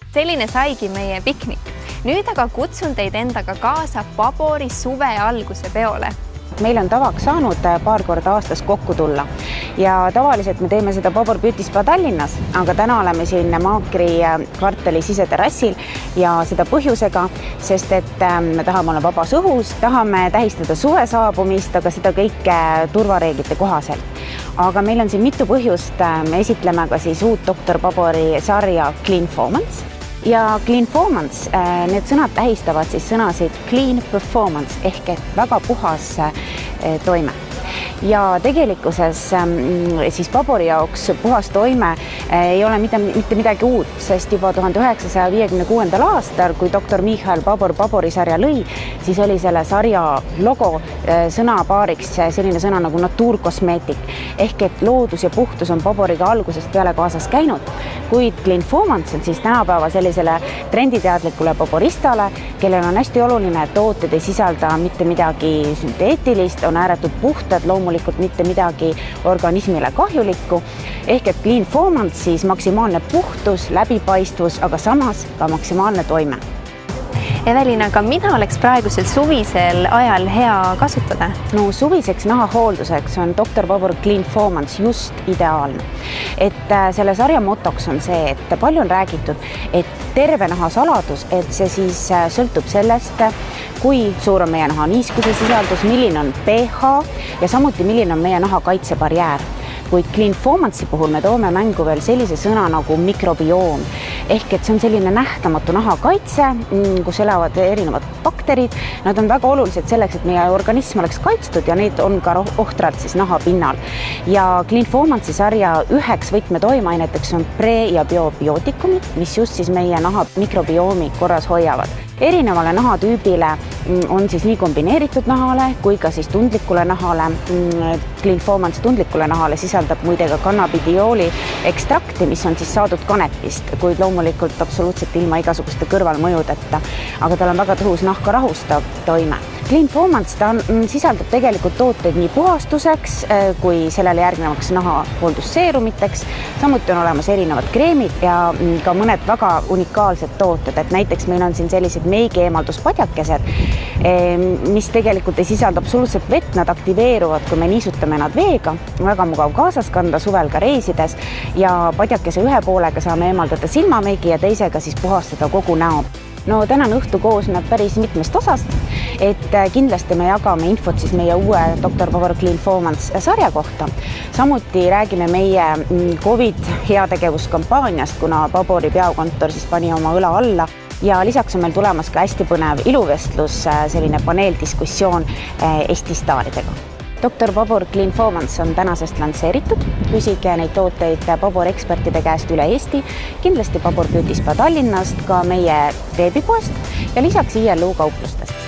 Selline saigi meie piknik. Nüüd aga kutsun teid endaga kaasa Pabori suve alguse peole. Meil on tavaks saanud paar korda aastas kokku tulla ja tavaliselt me teeme seda Pabor Beauty Spa Tallinnas, aga täna oleme siin Maakri kvartali siseterrassil ja seda põhjusega, sest et me tahame olla vabas õhus, tahame tähistada suve saabumist, aga seda kõike turvareeglite kohaselt. Aga meil on siin mitu põhjust, me esitleme ka siis uut Dr. Pabori sarja Cleanformance. Ja Cleanformance, need sõnad tähistavad siis sõnasid clean performance ehk et väga puhas toime. Ja tegelikkuses siis Pabori jaoks puhas toime ei ole mitte midagi uut, sest juba 1956. aastal, kui Dr. Michael Pabor Pabori sarja lõi, siis oli selle sarja logo sõnapaariks selline sõna nagu naturkosmeetik ehk et loodus ja puhtus on Paboriga algusest peale kaasas käinud, kuid Cleanformance on siis tänapäeva sellisele trenditeadlikule paboristale, kellel on hästi oluline, et tooted ei sisalda mitte midagi sünteetilist, on ääretult puhtad, loomulikult mitte midagi organismile kahjulikku, ehk et Cleanformance siis maksimaalne puhtus, läbipaistvus, aga samas ka maksimaalne toime. Evelin, aga mida oleks praegusel suvisel ajal hea kasutada? No suviseks nahahoolduseks on Dr. Pabor Cleanformance just ideaalne. Et selle sarja motoks on see, et palju on räägitud, et terve naha saladus, et see siis sõltub sellest, kui suur on meie naha niiskuse sisaldus, milline on pH ja samuti milline on meie naha kaitsebarjäär. Kuid Cleanformance'i puhul me toome mängu veel sellise sõna nagu mikrobioom. Ehk et see on selline nähtamatu nahakaitse, kus elavad erinevad bakterid. Nad on väga olulised selleks, et meie organism oleks kaitstud ja neid on ka ohtralt siis naha pinnal. Ja Cleanformance'i sarja üheks võtmetoimeaineteks on pre- ja biobiotikumid, mis just siis meie naha mikrobiomi korras hoiavad. Erinevale nahatüübile on siis nii kombineeritud nahale kui ka siis tundlikule nahale. Cleanformance tundlikule nahale sisaldab muide ka kannabidiooli ekstrakti, mis on siis saadud kanepist, kuid loomulikult absoluutselt ilma igasuguste kõrvalmõjudeta, aga tal on väga tõhus nahka rahustav toime. Cleanformance ta sisaldab tegelikult tooteid nii puhastuseks kui sellele järgnevaks nahahooldusseerumiteks. Samuti on olemas erinevad kreemid ja ka mõned väga unikaalsed tooted, et näiteks meil on siin sellised meigieemalduspadjakesed, mis tegelikult ei sisalda absoluutselt vett, nad aktiveeruvad, kui me niisutame nad veega, väga mugav kaasas kanda suvel ka reisides ja padjakese ühe poolega saame eemaldada silmameigi ja teisega siis puhastada kogu näo. No tänane õhtu koosneb päris mitmest osast, et kindlasti me jagame infot siis meie uue Dr. Pabor Cleanformance sarja kohta. Samuti räägime meie COVID heategevuskampaaniast, kuna Pabori peakontor siis pani oma õla alla. Ja lisaks on meil tulemas ka hästi põnev iluvestlus, selline paneeldiskussioon Eesti staaridega. Dr. Pabor Cleanformance on tänasest lansseeritud. Küsige neid tooteid Pabor ekspertide käest üle Eesti, kindlasti Pabor Beauty Spa Tallinnast, ka meie veebipoest ja lisaks ILU kauplustest.